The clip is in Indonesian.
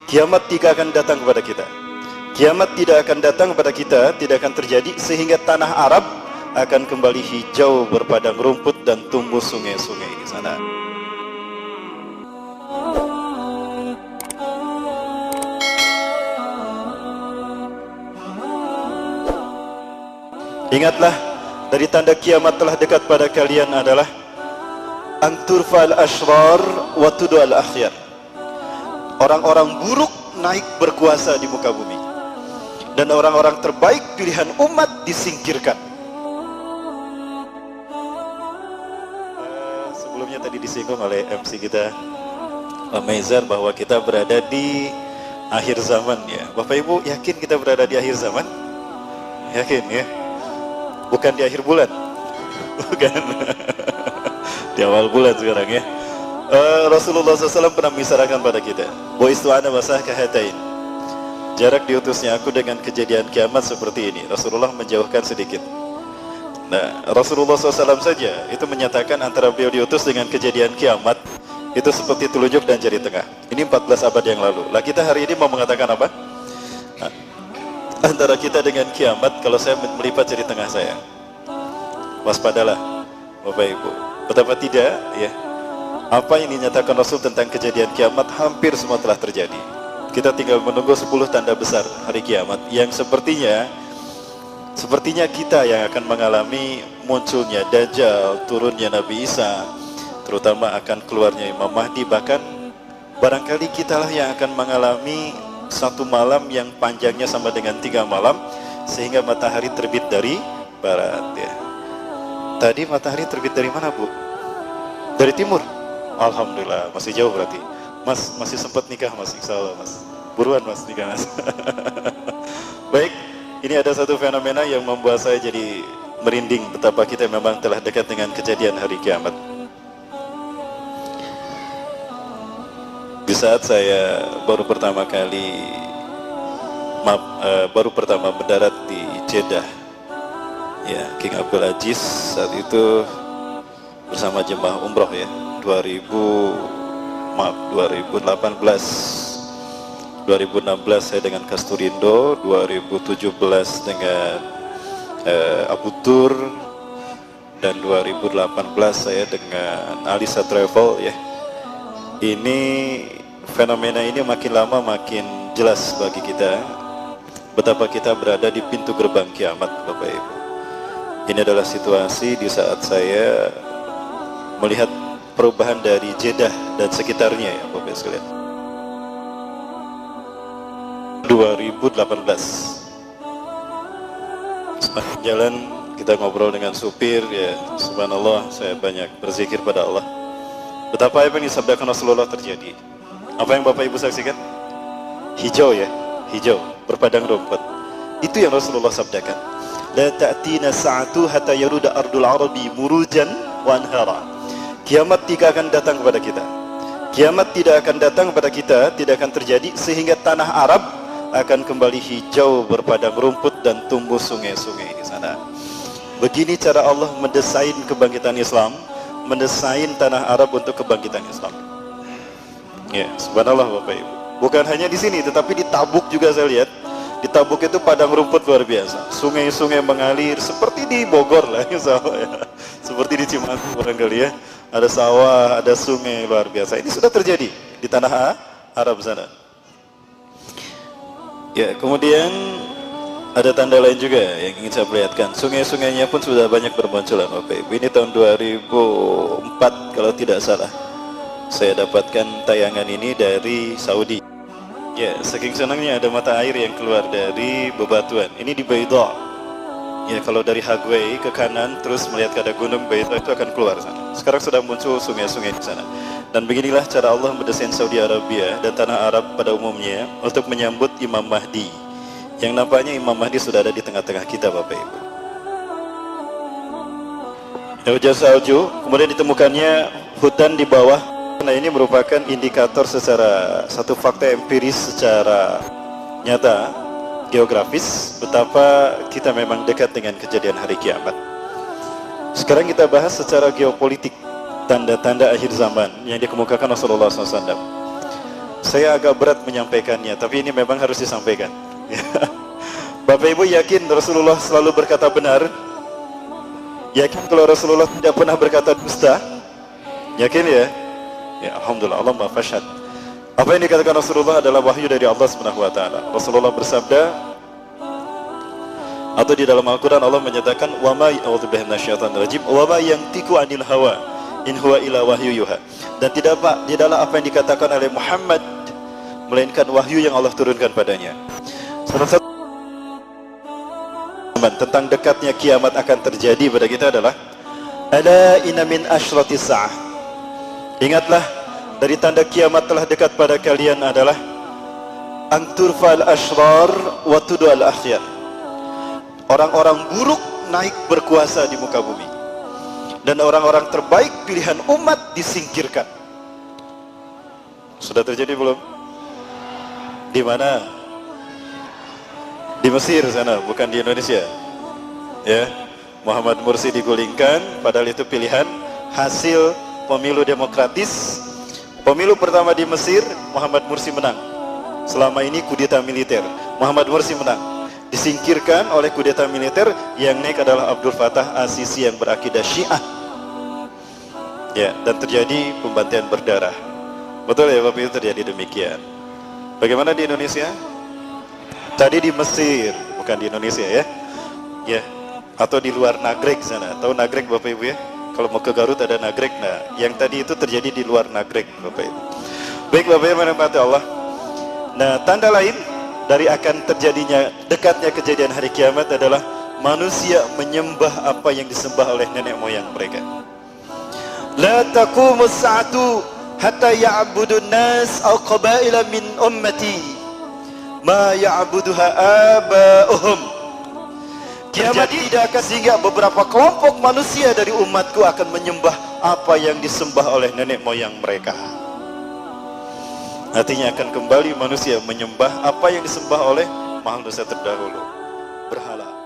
Kiamat tidak akan datang kepada kita. Kiamat tidak akan datang kepada kita, tidak akan terjadi sehingga tanah Arab akan kembali hijau berpadang rumput dan tumbuh sungai-sungai di sana. Ingatlah, dari tanda kiamat telah dekat pada kalian adalah anturfal ashrar wa tudul akhyar. Orang-orang buruk naik berkuasa di muka bumi, dan orang-orang terbaik pilihan umat disingkirkan. Sebelumnya tadi disinggung oleh MC kita Maizar bahwa kita berada di akhir zaman ya. Bapak Ibu yakin kita berada di akhir zaman? Yakin ya? Bukan di akhir bulan, bukan di awal bulan sekarang ya. Rasulullah SAW pernah mengisyaratkan pada kita, "Bu'istu ana wasah kahatain." Jarak diutusnya aku dengan kejadian kiamat seperti ini. Rasulullah menjauhkan sedikit. Nah, Rasulullah SAW saja itu menyatakan antara beliau diutus dengan kejadian kiamat itu seperti telunjuk dan jari tengah. Ini 14 abad yang lalu. Lah kita hari ini mau mengatakan apa? Nah, antara kita dengan kiamat, kalau saya melipat jari tengah saya, waspadalah Bapak Ibu. Betapa tidak ya, apa yang dinyatakan Rasul tentang kejadian kiamat hampir semua telah terjadi. Kita tinggal menunggu 10 tanda besar hari kiamat yang sepertinya kita yang akan mengalami munculnya Dajjal, turunnya Nabi Isa, terutama akan keluarnya Imam Mahdi. Bahkan barangkali kitalah yang akan mengalami satu malam yang panjangnya sama dengan 3 malam, sehingga matahari terbit dari barat ya. Tadi matahari terbit dari mana, Bu? Dari timur. Alhamdulillah, masih jauh berarti. Mas masih sempat nikah, Mas. Insya Allah, Mas. Buruan, Mas, nikah, Mas. Baik, ini ada satu fenomena yang membuat saya jadi merinding betapa kita memang telah dekat dengan kejadian hari kiamat. Di saat saya baru pertama mendarat di Jeddah, ya, King Abdul Aziz saat itu bersama jemaah umroh ya, 2016 saya dengan Kasturindo, 2017 dengan Abu Tur, dan 2018 saya dengan Alisa Travel ya. Ini fenomena ini makin lama makin jelas bagi kita betapa kita berada di pintu gerbang kiamat, Bapak Ibu. Ini adalah situasi di saat saya melihat perubahan dari Jeddah dan sekitarnya ya, Bapak Ibu sekalian. 2018 semakin jalan kita ngobrol dengan supir ya, subhanallah saya banyak berzikir pada Allah. Betapa apa yang disabdakan Rasulullah terjadi. Apa yang Bapak Ibu saksikan? Hijau ya, hijau, berpadang rumput. Itu yang Rasulullah sabdakan. La ta'tina sa'atu hatta yaruda ardul arabi murujan wa anhara. Kiamat tidak akan datang kepada kita. Kiamat tidak akan datang kepada kita, tidak akan terjadi sehingga tanah Arab akan kembali hijau berpadang rumput dan tumbuh sungai-sungai di sana. Begini cara Allah mendesain kebangkitan Islam, mendesain tanah Arab untuk kebangkitan Islam. Ya, subhanallah Bapak Ibu. Bukan hanya di sini, tetapi di Tabuk juga saya lihat. Di Tabuk itu padang rumput luar biasa. Sungai-sungai mengalir seperti di Bogor lah, insya Allah ya. Seperti di Cimahi barangkali ya. Ada sawah, ada sungai luar biasa. Ini sudah terjadi di tanah Arab sana. Ya, kemudian ada tanda lain juga yang ingin saya perlihatkan. Sungai-sungainya pun sudah banyak bermunculan, Bapak Ibu. Ini tahun 2004 kalau tidak salah. Saya dapatkan tayangan ini dari Saudi. Ya, saking senangnya ada mata air yang keluar dari bebatuan. Ini di Beidha. Ya, kalau dari Hagway ke kanan terus melihat ada gunung Beidha itu akan keluar sana. Sekarang sudah muncul sungai-sungai di sana. Dan beginilah cara Allah mendesain Saudi Arabia dan tanah Arab pada umumnya untuk menyambut Imam Mahdi. Yang nampaknya Imam Mahdi sudah ada di tengah-tengah kita, Bapak Ibu. Hujan salju, kemudian ditemukannya hutan di bawah. Nah, ini merupakan indikator secara satu fakta empiris secara nyata geografis betapa kita memang dekat dengan kejadian hari kiamat. Sekarang kita bahas secara geopolitik tanda-tanda akhir zaman yang dikemukakan Rasulullah SAW. Saya agak berat menyampaikannya, tapi ini memang harus disampaikan. Bapak Ibu yakin Rasulullah selalu berkata benar? Yakin kalau Rasulullah tidak pernah berkata dusta? Yakin ya? Ya, alhamdulillah, Allah maha fashhad. Apa yang dikatakan Rasulullah adalah wahyu dari Allah Subhanahu wa taala. Rasulullah bersabda, atau di dalam Al-Qur'an Allah menyatakan wa ma a'udzubillahi minasyaitonir rajim wa ma yantiqu 'anil hawa in huwa illa wahyu yuha. Dan tidaklah apa yang dikatakan oleh Muhammad melainkan wahyu yang Allah turunkan padanya. Salah satu tentang dekatnya kiamat akan terjadi pada kita adalah ala inna min asyratis sa'ah. Ingatlah, dari tanda kiamat telah dekat pada kalian adalah anturfal ashrar wa tudul akhyar. Orang-orang buruk naik berkuasa di muka bumi, dan orang-orang terbaik pilihan umat disingkirkan. Sudah terjadi belum? Di mana? Di Mesir sana, bukan di Indonesia. Ya, Muhammad Mursi digulingkan, padahal itu pilihan hasil pemilu demokratis. Pemilu pertama di Mesir, Muhammad Mursi menang. Selama ini kudeta militer, Muhammad Mursi menang. Disingkirkan oleh kudeta militer, yang naik adalah Abdul Fattah As-Sisi yang berakidah Syiah. Ya, dan terjadi pembantaian berdarah. Betul ya Bapak, itu terjadi demikian. Bagaimana di Indonesia? Tadi di Mesir, bukan di Indonesia ya. Ya, atau di luar Nagreg sana. Tahu Nagreg Bapak Ibu ya? Kalau mau ke Garut ada Nagreg. Nah, yang tadi itu terjadi di luar Nagreg Bapak Ibu. Baik Bapak Ibu, menikmati Allah. Nah, tanda lain dari akan terjadinya dekatnya kejadian hari kiamat adalah manusia menyembah apa yang disembah oleh nenek moyang mereka. La taqumus sa'atu hatta ya'budun nas aw qabaila min ummati ma ya'buduha aba'uhum. Kiamat tidak akan, sehingga beberapa kelompok manusia dari umatku akan menyembah apa yang disembah oleh nenek moyang mereka. Artinya akan kembali manusia menyembah apa yang disembah oleh manusia terdahulu, berhala.